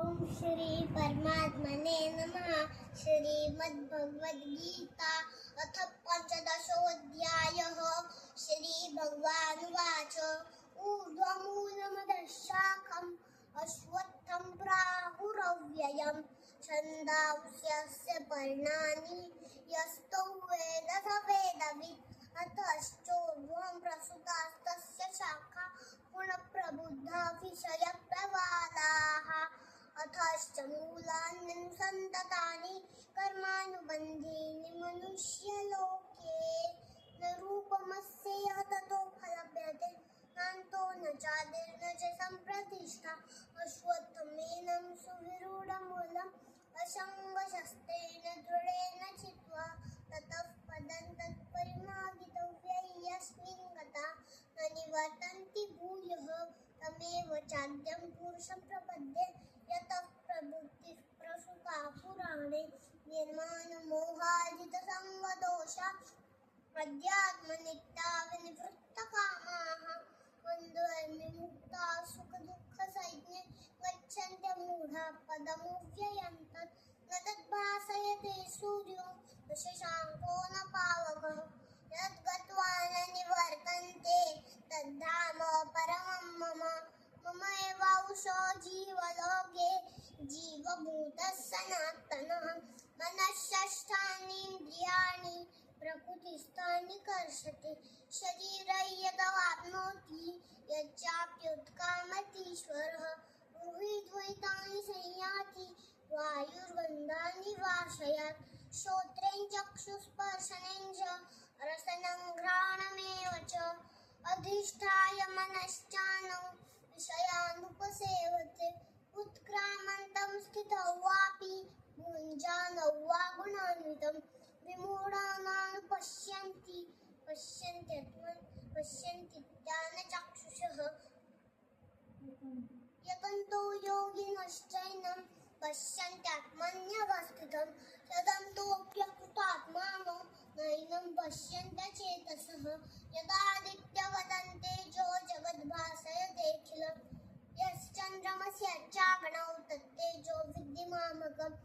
ओम श्री परमात्मने नमः। श्रीमद्भगवद्गीता अथ पंचदशोऽध्यायः। श्रीभगवानुवाच ऊर्ध्वमूलमधः शाखम् अश्वत्थं प्राहुरव्ययम् छन्दांस्यस्य पर्णानि यस्तौ वेद स वेदवित् अतश्चोर्ध्वं प्रसृतास्तस्य शाखा पुनः प्रबुद्धा विषयप्रवालाः अथश्च मूलान्यनुसन्ततानि कर्मानुबन्धीनि मनुष्यलोके न रूपमस्येह ततो फलभ्यते नान्तो न चादिर्न च सम्प्रतिष्ठा अश्वत्थमेनं सुविरूढमूलम् असङ्गशस्त्रेण दृढेन चित्वा ततः पदं तत्परिमार्गितव्यै यस्मिन् गता न निवर्तन्ति भूयः तमेव चाद्यं पुरुषं प्रपद्ये यतः प्रवृत्तिः प्रसृता पुराणे निर्माणमोहाजितसङ्गदोषा अध्यात्मनित्या विनिवृत्तकामाः बन्धुर्विमुक्ताः सुखदुःखसंज्ञे गच्छन्त्यमूढाः पदमव्ययं तत् न तद्भासयते सूर्यो न शशाङ्को न पावकः यद्गत्वा न निवर्तन्ते तद्धाम परमं मम मम एवांशो जीवलोके जीवभूतः सनातनः मनःषष्ठानीन्द्रियाणि प्रकृतिस्थानि कर्षति शरीरं यदवाप्नोति यच्चाप्युत्क्रामतीश्वरः गृहीत्वैतानि संयाति वायुर्गन्धानि वाशयात् श्रोत्रेण चक्षुस्पर्शनेन च रसनं घ्राणमेव च अधिष्ठाय मनश्चानौ विषयानुपसेवते उत्क्रामन्तं स्थितौ वापि भुञ्जानौ वा गुणान्वितं विमूढानानुपश्यन्ति पश्यन्त्यात्मचक्षुषः यतन्तो योगिनश्चैनं पश्यन्त्यात्मन्यवस्थितं यतन्तोऽप्यकृतात्मानो नैनं पश्यन्त्यचेतसः यदादित्यगतं तेजो जगद्भासयतेऽखिलं यश्चन्द्रमस्यच्चाग्नौ तत्तेजो विद्धिमामकम्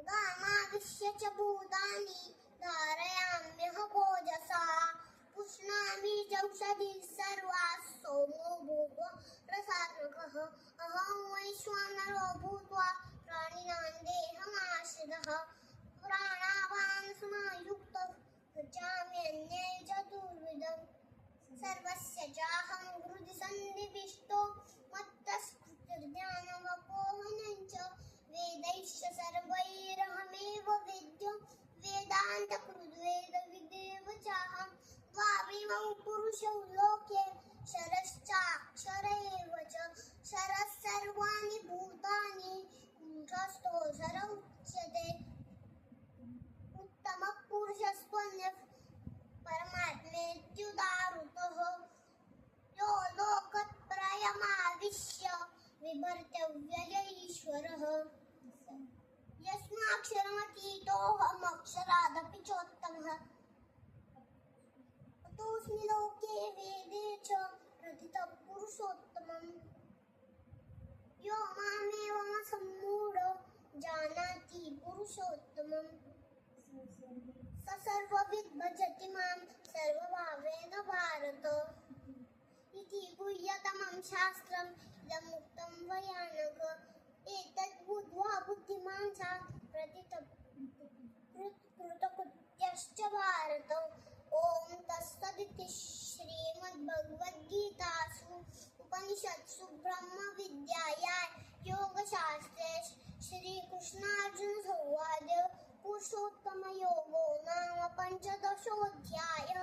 गामाविश्य च भूतानि धारयाम्यहमोजसा पुष्णामि चौषधिः सर्वाः सोमो भूत्वा रसात्मकः अहं वैश्वानरो भूत्वा प्राणिनां देहमाश्रितः प्राणावान् समायुक्तः पचाम्यन्ये चतुर्विधम् सर्वस्य चाहं हृदि सन्निविष्टो मत्तस्फुटिर्ज्ञानमपोहनं च वेदैश्च सर्वैरहमेव वेद्यो वेदान्तकृद्वेदविदेव चाहं द्वाविमौ पुरुषौ लोके क्षरश्चाक्षर एव च क्षरः सर्वाणि भूतानि कूटस्थोऽक्षर उच्यते उत्तमः पुरुषस्त्वन्यः परमात्मेत्युदाहृतः यो लोकत्रयमाविश्य बिभर्त्यव्यय ईश्वरः यस्माक्षरमतीतोऽहमक्षरादपि चोत्तमः अतोऽस्मि लोके वेदे च प्रथितः पुरुषोत्तमम् यो मामेवमसम्मूढो जानाति पुरुषोत्तमम् स सर्वविद् भजति मां सर्वभावेन भारत इति गुह्यतमं शास्त्रम् इदमुक्तं वयानघ एतद् बुद्ध्वा बुद्धिमान् सा कृतकृत्यश्च भारत ॐ तत्सदिति श्रीमद्भगवद्गीतासु उपनिषत्सु ब्रह्मविद्यायां योगशास्त्रे श्रीकृष्णार्जुनसंवादे पुरुषोत्तमयोगो नाम पञ्चदशोऽध्यायः।